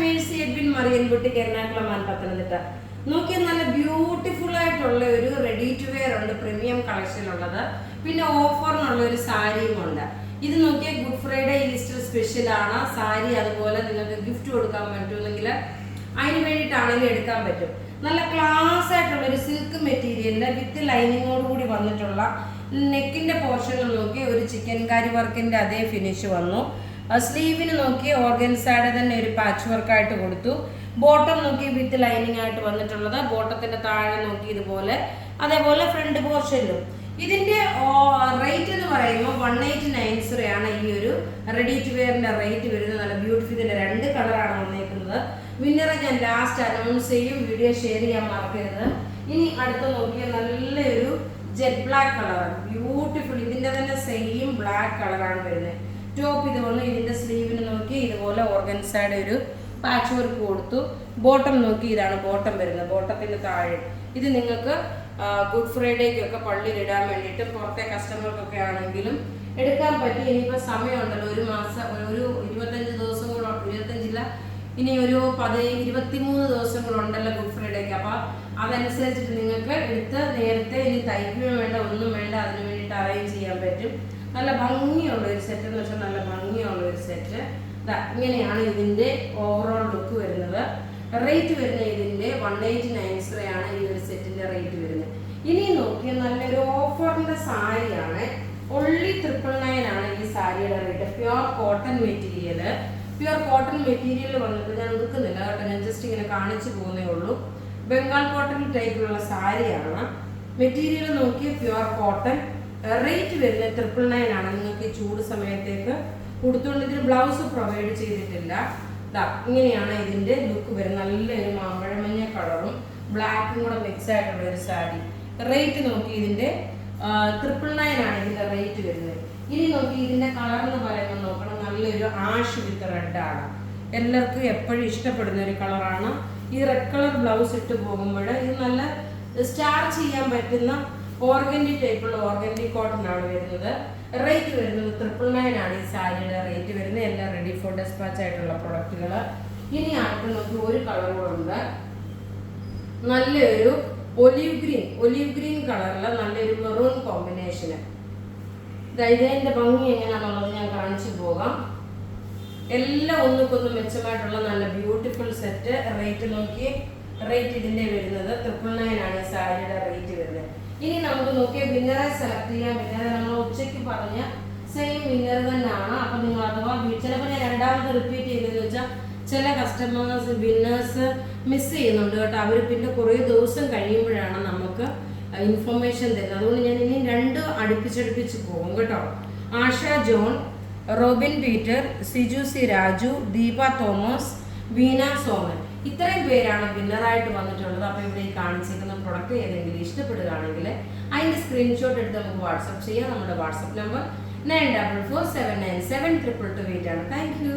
Mercy Edwin മറിയൻകുട്ടിക്ക് എറണാകുളം പത്തനംതിട്ട. നോക്കിയാൽ നല്ല ബ്യൂട്ടിഫുൾ ആയിട്ടുള്ള ഒരു റെഡി ടു വെയർ ഉണ്ട്, പ്രീമിയം കളക്ഷനുള്ളത്. പിന്നെ ഓഫറിനുള്ള ഒരു സാരിയും ഉണ്ട്. ഇത് നോക്കിയാൽ ഗുഡ് ഫ്രൈഡേ ഈസ്റ്റർ സ്പെഷ്യൽ ആണ് സാരി. അതുപോലെ നിങ്ങൾക്ക് ഗിഫ്റ്റ് കൊടുക്കാൻ പറ്റുമെങ്കിൽ അതിന് വേണ്ടിയിട്ടാണെങ്കിലും എടുക്കാൻ പറ്റും. നല്ല ക്ലാസ് ആയിട്ടുള്ള ഒരു സിൽക്ക് മെറ്റീരിയലിൽ വിത്ത് ലൈനിങ്ങോട് കൂടി വന്നിട്ടുള്ള നെക്കിന്റെ പോർഷനിൽ നോക്കി ഒരു ചിക്കൻ കാരി വർക്കിന്റെ അതേ ഫിനിഷ് വന്നു. സ്ലീവിന് നോക്കി ഓർഗൻസയുടെ തന്നെ ഒരു പാച്ച് വർക്കായിട്ട് കൊടുത്തു. ബോട്ടം നോക്കി വിത്ത് ലൈനിങ് ആയിട്ട് വന്നിട്ടുള്ളത്. ബോട്ടത്തിന്റെ താഴെ നോക്കി ഇതുപോലെ, അതേപോലെ ഫ്രണ്ട് പോർഷനിലും. ഇതിന്റെ റേറ്റ് എന്ന് പറയുമ്പോൾ 189 ആണ് ഈ ഒരു റെഡി ടു വെയറിന്റെ റേറ്റ് വരുന്നത്. നല്ല ബ്യൂട്ടിഫുൾ. ഇതിന്റെ 2 കളറാണ് വന്നേക്കുന്നത്. വിന്നറെ ഞാൻ ലാസ്റ്റ് അനൗൺസ് ചെയ്യും. വീഡിയോ ഷെയർ ചെയ്യാൻ മറക്കരുത്. ഇനി അടുത്ത് നോക്കിയാൽ നല്ലൊരു ജെറ്റ് ബ്ലാക്ക് കളർ, ബ്യൂട്ടിഫുൾ. ഇതിന്റെ തന്നെ സെയിം ബ്ലാക്ക് കളറാണ് വരുന്നത്. ടോപ്പ് ഇത് വന്നു. ഇതിന്റെ സ്ലീവിന് നോക്കി ഇതുപോലെ ഓർഗൻസയുടെ ഒരു പാച്ച് വർക്ക് കൊടുത്തു. ബോട്ടം നോക്കി ഇതാണ് ബോട്ടം വരുന്നത്. ബോട്ടത്തിന്റെ താഴെ ഇത് നിങ്ങൾക്ക് ഗുഡ് ഫ്രൈഡേക്കൊക്കെ പള്ളിയിൽ ഇടാൻ വേണ്ടിയിട്ട് പുറത്തെ കസ്റ്റമർക്കൊക്കെ ആണെങ്കിലും എടുക്കാൻ പറ്റി. ഇനിയിപ്പോൾ സമയമുണ്ടല്ലോ, ഒരു മാസം, ഒരു 25 ദിവസം കൂടെ, 25 ഇനി ഒരു 23 ദിവസം കൂടെ ഉണ്ടല്ലോ ഗുഡ് ഫ്രൈഡേക്ക്. അപ്പോൾ അതനുസരിച്ചിട്ട് നിങ്ങൾക്ക് എടുത്ത് നേരത്തെ ഇനി തയ്ക്കുകയും വേണ്ട, ഒന്നും വേണ്ട, അതിന് വേണ്ടിയിട്ട് അറേഞ്ച് ചെയ്യാൻ പറ്റും. നല്ല ഭംഗിയുള്ള ഒരു സെറ്റ് എന്ന് വെച്ചാൽ നല്ല ഭംഗിയുള്ള ഒരു സെറ്റ്. ഇങ്ങനെയാണ് ഇതിന്റെ ഓവറോൾ ലുക്ക് വരുന്നത്. റേറ്റ് വരുന്നത് ഇതിന്റെ 189 ആണ് ഈ ഒരു സെറ്റിന്റെ റേറ്റ് വരുന്നത്. ഇനി നോക്കിയാൽ നല്ലൊരു ഓഫറിന്റെ സാരിയാണ്. only 999 ആണ് ഈ സാരിയുടെ rate. Pure cotton material. Pure cotton material വന്നിട്ട് ഞാൻ എടുക്കുന്നില്ല കേട്ടോ, ഞാൻ ജസ്റ്റ് ഇങ്ങനെ കാണിച്ചു പോകുന്നേ ഉള്ളൂ. ബംഗാൾ കോട്ടൺ ടൈപ്പിലുള്ള സാരിയാണ്. മെറ്റീരിയൽ നോക്കി പ്യുവർ കോട്ടൺ. റേറ്റ് വരുന്നത് 999 ആണ്. നിങ്ങൾക്ക് ഈ ചൂട് സമയത്തേക്ക് കൊടുത്തുകൊണ്ട് ഇതിന് ബ്ലൗസ് പ്രൊവൈഡ് ചെയ്തിട്ടില്ല. ഇങ്ങനെയാണ് ഇതിന്റെ ലുക്ക് വരുന്നത്. നല്ലൊരു മാമ്പഴമഞ്ഞ കളറും ബ്ലാക്കും കൂടെ മിക്സ് ആയിട്ടുള്ള ഒരു സാരി. റേറ്റ് നോക്കി ഇതിന്റെ 999 ആണ് ഇതിന്റെ റേറ്റ് വരുന്നത്. ഇനി നോക്കി ഇതിന്റെ കളർ എന്ന് പറയുമ്പോൾ നോക്കണം, നല്ലൊരു ആഷ് വിത്ത് റെഡ് ആണ്. എല്ലാവർക്കും എപ്പോഴും ഇഷ്ടപ്പെടുന്ന ഒരു കളറാണ്. ഈ റെഡ് കളർ ബ്ലൗസ് ഇട്ട് പോകുമ്പോൾ ഇത് നല്ല സ്റ്റാർ ചെയ്യാൻ പറ്റുന്ന ഓർഗൻഡി ടൈപ്പുള്ള ഓർഗൻഡി കോട്ടൺ ആണ് വരുന്നത്. റേറ്റ് വരുന്നത് 999 ആണ് ഈ സാരിയുടെ റേറ്റ് വരുന്നത്. എല്ലാം റെഡി ഫോർ ഡെസ്പാച്ച് ആയിട്ടുള്ള പ്രൊഡക്റ്റുകൾ. ഇനി ആയിട്ട് നമുക്ക് ഒരു കളർ കൂടെ, നല്ലൊരു ഒലീവ് ഗ്രീൻ കളറിൽ നല്ലൊരു മെറൂൺ കോമ്പിനേഷന്. ഇതിന്റെ ഭംഗി എങ്ങനെയാണെന്നുള്ളത് ഞാൻ കാണിച്ചു പോകാം. എല്ലാം ഒന്നുകൊന്നും മെച്ചമായിട്ടുള്ള നല്ല ബ്യൂട്ടിഫുൾ സെറ്റ്. റേറ്റ് നോക്കി, റേറ്റ് ഇതിന്റെ വരുന്നത് 999 ആണ് ഈ സാരിയുടെ റേറ്റ് വരുന്നത്. ഇനി നമുക്ക് നോക്കിയ വിന്നറെ സെലക്ട് ചെയ്യാം. വിന്നറെ നമ്മൾ ഉച്ചയ്ക്ക് പറഞ്ഞ സെയിം വിന്നർ തന്നെയാണ്. അപ്പൊ നിങ്ങൾ അഥവാ ചിലപ്പോൾ ഞാൻ രണ്ടാമത് റിപ്പീറ്റ് ചെയ്തതെന്ന് വെച്ചാൽ ചില കസ്റ്റമേഴ്സ് വിന്നേഴ്സ് മിസ് ചെയ്യുന്നുണ്ട് കേട്ടോ. അവർ പിന്നെ കുറേ ദിവസം കഴിയുമ്പോഴാണ് നമുക്ക് ഇൻഫർമേഷൻ തരുന്നത്. അതുകൊണ്ട് ഞാൻ ഇനി 2 അടുപ്പിച്ചടുപ്പിച്ച് പോകും കേട്ടോ. Asha John, Robin Peter, Siju C Raju, Deepa Thomas, Veena Soman, ഇത്രയും പേരാണ് വിന്നറായിട്ട് വന്നിട്ടുള്ളത്. അപ്പോൾ ഇവിടെ ഈ കാണിച്ചിരിക്കുന്ന പ്രൊഡക്റ്റ് ഏതെങ്കിലും ഇഷ്ടപ്പെടുകയാണെങ്കിൽ അതിൻ്റെ സ്ക്രീൻഷോട്ട് എടുത്ത് നമുക്ക് വാട്സപ്പ് ചെയ്യാം. നമ്മുടെ വാട്സപ്പ് നമ്പർ 9447972228 ആണ്. Thank you.